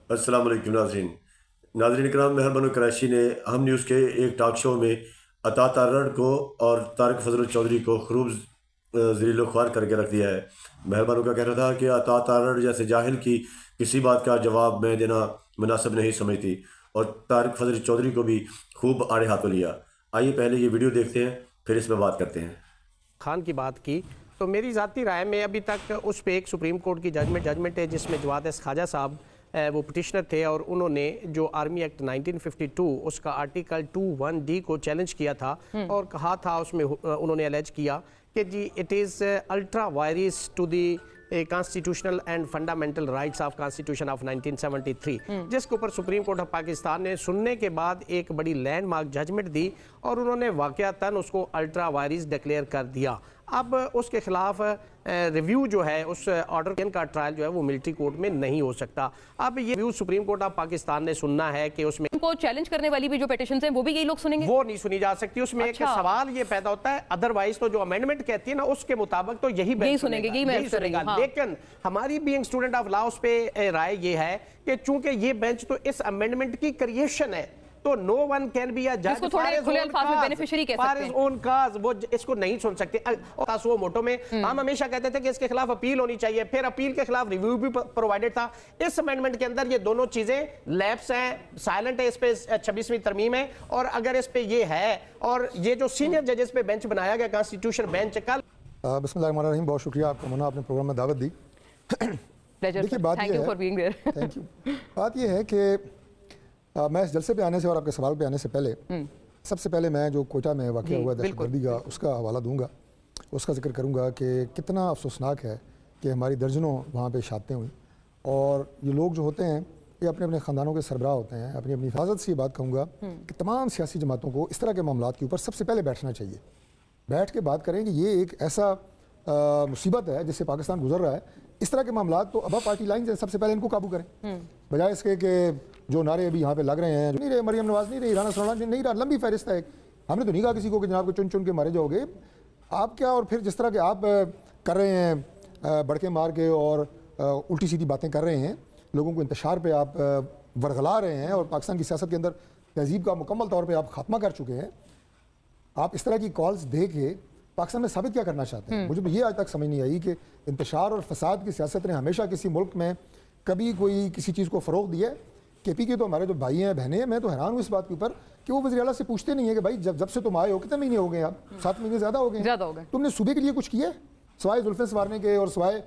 السلام علیکم ناظرین اکرام، مہربان کراچی نے ہم نیوز کے ایک ٹاک شو میں عطا تارڑ کو اور طارق فضل چودھری کو خوب ذلیل و خوار کر کے رکھ دیا ہے۔ مہربانوں کا کہنا تھا کہ عطا تارڑ جیسے جاہل کی کسی بات کا جواب میں دینا مناسب نہیں سمجھتی، اور طارق فضل چودھری کو بھی خوب آڑے ہاتھوں لیا۔ آئیے پہلے یہ ویڈیو دیکھتے ہیں، پھر اس میں بات کرتے ہیں۔ خان کی بات کی تو میری ذاتی رائے میں ابھی تک اس پہ ایک سپریم کورٹ کی ججمنٹ ہے جس میں جواد اس خواجہ صاحب وہ پٹیشنر تھے، اور انہوں نے جو آرمی ایکٹ 1952 اس کا آرٹیکل 21D کو چیلنج کیا تھا اور کہا تھا، اس میں انہوں نے الیج کیا کہ جی it is ultra vires to the constitutional and fundamental rights of constitution of 1973، جس کے اوپر سپریم کورٹ آف پاکستان نے سننے کے بعد ایک بڑی لینڈ مارک ججمنٹ دی اور انہوں نے واقعتاً اس کو الٹرا وائرس ڈکلیئر کر دیا۔ اب اس کے خلاف ریویو جو ہے اس آرڈر کا ٹرائل جو ہے وہ ملٹری کورٹ میں نہیں ہو سکتا۔ اب یہ review supreme court of Pakistan نے سننا ہے کہ اس میں کو چیلنج کرنے والی بھی جو پیٹیشنز ہیں وہ بھی یہی لوگ سنیں گے؟ وہ نہیں سنی جا سکتی۔ اس میں ایک سوال یہ پیدا ہوتا ہے، ادروائز تو جو امینڈمنٹ کہتی ہے نا اس کے مطابق تو یہی سنے گا، لیکن ہماری بینگ اسٹوڈنٹ آف لا اس پہ رائے یہ ہے کہ چونکہ یہ بینچ تو اس امینڈمنٹ کی کریشن ہے تو no one can be a judge اس کو تھوڑے کھلے الفاظ میں بینیفیشری کہہ سکتے ہیں، for his own cause، وہ اس کو نہیں سن سکتے۔ تاسو موٹو میں ہم ہمیشہ کہتے تھے کہ اس کے خلاف اپیل ہونی چاہیے، پھر اپیل کے خلاف ریویو بھی پرووائڈڈ تھا۔ اس امینڈمنٹ کے اندر یہ دونوں چیزیں لیپس ہیں، سائلنٹ ہے، اس پہ 26ویں ترمیم ہے، اور اگر اس پہ یہ ہے اور یہ جو سینئر ججز پہ بینچ بنایا گیا کانسٹیٹیوشن بینچ کل۔ بسم اللہ الرحمن الرحیم، بہت شکریہ آپ کو مونا، آپ نے پروگرام میں دعوت دی۔ دیکھیے بات یہ ہے کہ میں اس جلسے پہ آنے سے اور آپ کے سوال پہ آنے سے پہلے سب سے پہلے میں جو کوئٹہ میں واقعہ ہوا دہشت گردی کا اس کا حوالہ دوں گا، اس کا ذکر کروں گا کہ کتنا افسوسناک ہے کہ ہماری درجنوں وہاں پہ شہادتیں ہوئیں، اور یہ لوگ جو ہوتے ہیں یہ اپنے اپنے خاندانوں کے سربراہ ہوتے ہیں۔ اپنی حفاظت سے یہ بات کہوں گا کہ تمام سیاسی جماعتوں کو اس طرح کے معاملات کے اوپر سب سے پہلے بیٹھنا چاہیے، بیٹھ کے بات کریں کہ یہ ایک ایسا مصیبت ہے جس سے پاکستان گزر رہا ہے۔ اس طرح کے معاملات تو ابا پارٹی لائن سب سے پہلے ان کو قابو کریں، بجائے اس کے کہ جو نعرے ابھی یہاں پہ لگ رہے ہیں، نہیں رہے مریم نواز نہیں رہی، رانا ثناءاللہ نہیں رہا، لمبی فہرست ہے۔ ہم نے تو نہیں کہا کسی کو کہ جناب کو چن چن کے مارے جاؤ گے آپ کیا، اور پھر جس طرح کہ آپ کر رہے ہیں بڑکے مار کے اور الٹی سیدھی باتیں کر رہے ہیں، لوگوں کو انتشار پہ آپ ورغلا رہے ہیں، اور پاکستان کی سیاست کے اندر تہذیب کا مکمل طور پہ آپ خاتمہ کر چکے ہیں۔ آپ اس طرح کی کالز دے کے پاکستان میں ثابت کیا کرنا چاہتے ہیں؟ مجھے یہ آج تک سمجھ نہیں آئی کہ انتشار اور فساد کی سیاست نے ہمیشہ کسی ملک میں کبھی کوئی کسی چیز کو فروغ دیا ہے۔ کے پی کے تو ہمارے جو بھائی ہیں بہنیں ہیں، میں تو حیران ہوں اس بات کے اوپر کہ وہ وزیر اعلیٰ سے پوچھتے نہیں ہیں کہ بھائی جب سے تم آئے ہو کتنے مہینے ہو گئے، آپ 7 مہینے زیادہ ہو گئے، تم نے صوبے کے لیے کچھ کیا ہے سوائے زلفیں سنوارنے کے اور سوائے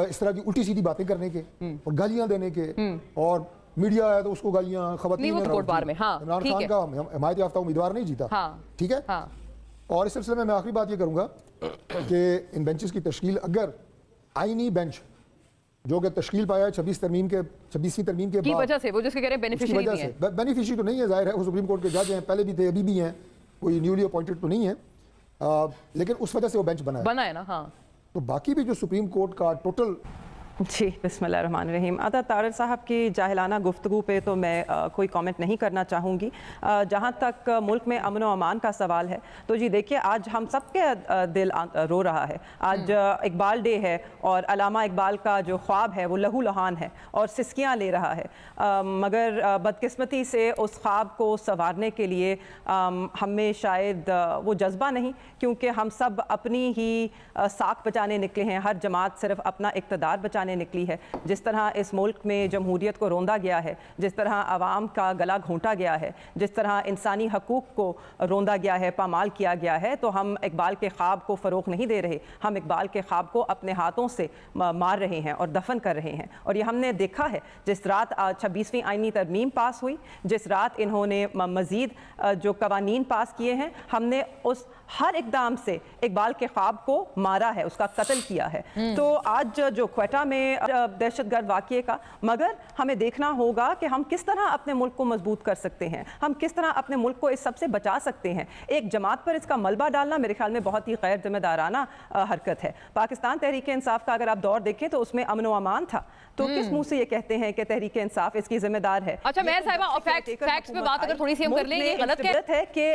اس طرح کی الٹی سیدھی باتیں کرنے کے اور گالیاں دینے کے، اور میڈیا ہے تو اس کو گالیاں، خواتین عمران خان کا حمایت یافتہ امیدوار نہیں جیتا، ٹھیک ہے۔ اور اس سلسلے میں آخری بات یہ کروں گا کہ ان بینچز کی تشکیل اگر آئینی بینچ جو کہ تشکیل پایا ہے 26ویں ترمیم کے بعد وجہ سے، وہ جس کے کہہ رہے ہیں بینیفیشری نہیں ہے، بینیفیشری تو نہیں ہے، ظاہر ہے وہ سپریم کورٹ کے جج ہیں، پہلے بھی تھے ابھی بھی ہیں، کوئی نیولی اپوائنٹڈ تو نہیں ہے، لیکن اس وجہ سے وہ بینچ بنا ہے نا۔ ہاں، تو باقی بھی جو سپریم کورٹ کا ٹوٹل جی بسم اللہ الرحمن الرحیم، عطا تارڑ صاحب کی جاہلانہ گفتگو پہ تو میں کوئی کامنٹ نہیں کرنا چاہوں گی۔ جہاں تک ملک میں امن و امان کا سوال ہے تو جی دیکھیے آج ہم سب کے دل رو رہا ہے، آج اقبال ڈے ہے، اور علامہ اقبال کا جو خواب ہے وہ لہو لہان ہے اور سسکیاں لے رہا ہے، مگر بدقسمتی سے اس خواب کو سنوارنے کے لیے ہمیں شاید وہ جذبہ نہیں، کیونکہ ہم سب اپنی ہی ساکھ بچانے نکلے ہیں، ہر جماعت صرف اپنا اقتدار بچانے نکلی ہے۔ جس طرح اس ملک میں جمہوریت کو روندا گیا ہے، جس طرح عوام کا گلا گھونٹا گیا ہے، جس طرح انسانی حقوق کو روندا گیا ہے، پامال کیا گیا ہے، تو ہم اقبال کے خواب کو فروغ نہیں دے رہے، ہم اقبال کے خواب کو اپنے ہاتھوں سے مار رہے ہیں اور دفن کر رہے ہیں۔ اور یہ ہم نے دیکھا ہے جس رات 26ویں آئینی ترمیم پاس ہوئی، جس رات انہوں نے مزید جو قوانین پاس کیے ہیں، ہم نے اس ہر اقدام سے اقبال کے خواب کو مارا ہے، اس کا قتل کیا ہے۔ تو آج جو کوئٹہ میں دہشت گرد واقعے کا، مگر ہمیں دیکھنا ہوگا کہ ہم کس طرح اپنے ملک کو مضبوط کر سکتے ہیں، ہم کس طرح اپنے ملک کو اس سب سے بچا سکتے ہیں۔ ایک جماعت پر اس کا ملبہ ڈالنا میرے خیال میں بہت ہی غیر ذمہ دارانہ حرکت ہے۔ پاکستان تحریک انصاف کا اگر آپ دور دیکھیں تو اس میں امن و امان تھا، تو کس منہ سے یہ کہتے ہیں کہ تحریک انصاف اس کی ذمہ دار ہے؟ اچھا مہر صاحبہ، فیکٹس پہ بات اگر تھوڑی سی ہم کر لیں، یہ غلط ہے کہ